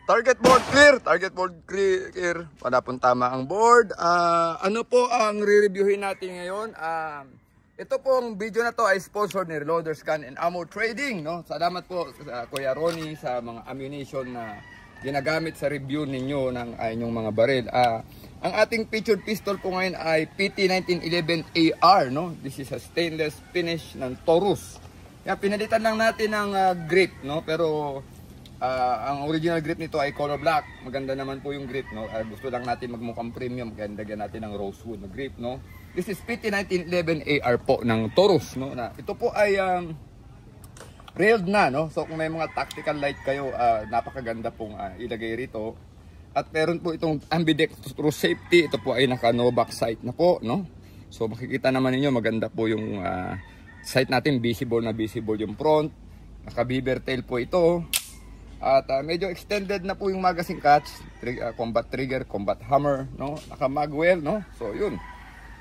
Target board clear. Target board clear. Wala pong tama ang board. Ano po ang re-reviewin natin ngayon? Ito pong video na to ay sponsored ni Reloaders Gun and Ammo Trading. No? Salamat po sa Kuya Ronnie sa mga ammunition na ginagamit sa review ninyo ng inyong mga baril. Ang ating featured pistol po ngayon ay PT1911AR. No? This is a stainless finish ng Taurus. Yan, pinalitan lang natin ng grip. No? Pero ang original grip nito ay color black. Maganda naman po yung grip. No? Gusto lang natin magmukhang premium. Gandagyan natin ng rosewood na grip. No? This is PT1911AR po ng Taurus. No? Ito po ay railed na. No? So kung may mga tactical light kayo, napakaganda pong ilagay rito. At meron po itong ambidextrous safety. Ito po ay naka no back sight na po. No? So makikita naman ninyo maganda po yung sight natin. Visible na visible yung front. Naka beaver tail po ito. At medyo extended na po yung magazine catch. Combat trigger, combat hammer. No? Naka magwell. No? So yun.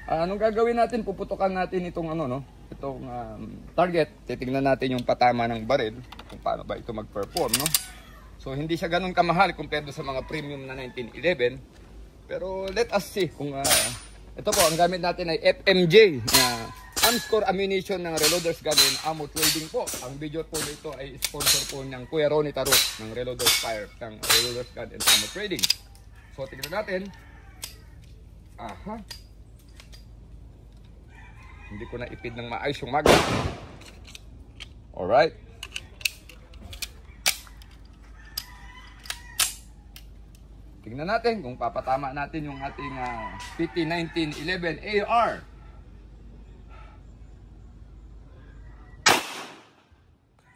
Anong gagawin natin? Puputukan natin itong itong target. Titingnan natin yung patama ng baril kung paano ba ito mag-perform, no? So hindi siya ganun kamahal compared sa mga premium na 1911. Pero let us see kung ito po ang gamit natin ay FMJ na unscore ammunition ng Reloaders Gun and Ammo Trading po. Ang video po nito ay sponsor po ng Kuya Ronnie Taruk ng Reloaders Fire ng Reloaders Gun and Ammo Trading. So tingnan natin. Aha. Hindi ko na ipid ng maayos yung mag. Alright. Tingnan natin kung papatama natin yung ating PT1911AR.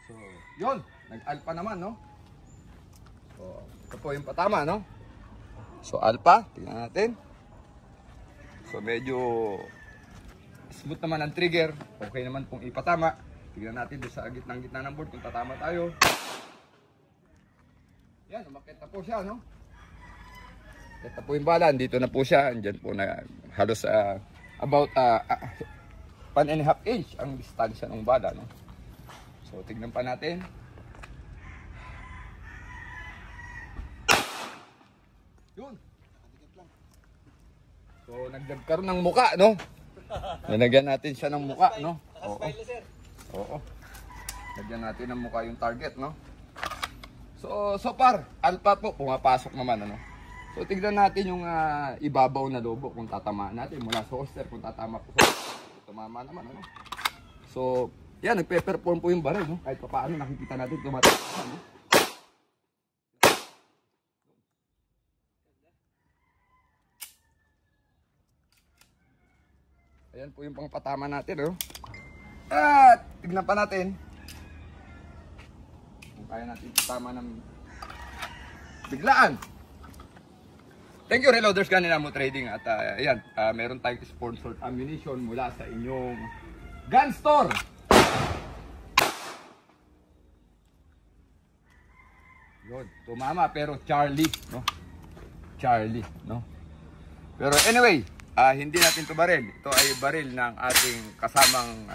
So, yun. Nag-alpha naman, no? So, ito po yung patama, no? So, alpha. Tingnan natin. So, medyo smooth naman ang trigger. Okay naman kung ipatama. Tignan natin doon sa gitna ng board kung tatama tayo. Yan, umakit na po siya, no? Ito po yung bala. Dito na po siya. Andyan po na halos about 1.5 inch ang distansya ng bala, no? So, tignan pa natin. Yun. So, nagkaroon ng muka, no? Nalagyan natin siya ng muka, no? Oo. Oo. Lagyan natin ng muka yung target, no? So far, alpha po, pumapasok naman, ano? So, tignan natin yung ibabaw na lobo kung tatamaan natin. Mula sa holster, kung tatama po. Tumama naman, ano? So, yan, nagpe-perform po yung baril, no? Kahit pa paano, nakikita natin tumatama, no? Ayan po yung pangpatama natin, oh. At tignan pa natin kung kaya natin patama ng biglaan. Thank you, Reloaders Gun and Ammo Trading. At ayan, meron tayong sponsored ammunition mula sa inyong gun store. Yun, tumama pero Charlie, no? Charlie, no? Pero anyway, hindi natin ito baril. Ito ay baril ng ating kasamang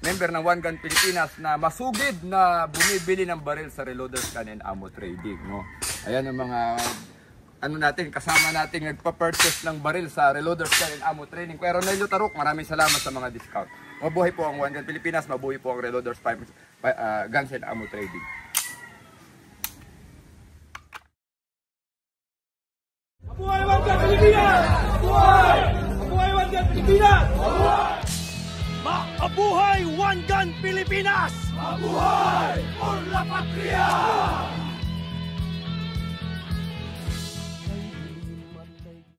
member ng One Gun Pilipinas na masugid na bumibili ng baril sa Reloaders Gun and Ammo Trading, no? Ayan ang mga natin, kasama natin nagpa-purchase ng baril sa Reloaders Gun and Ammo Trading. Kuya Ronelio Taruk, maraming salamat sa mga discount. Mabuhay po ang One Gun Pilipinas, mabuhay po ang Reloaders Guns and Ammo Trading. Mabuhay One Gun Pilipinas! Mabuhay! Mabuhay One Gun Pilipinas! Mabuhay! Mabuhay One Gun Pilipinas! Mabuhay!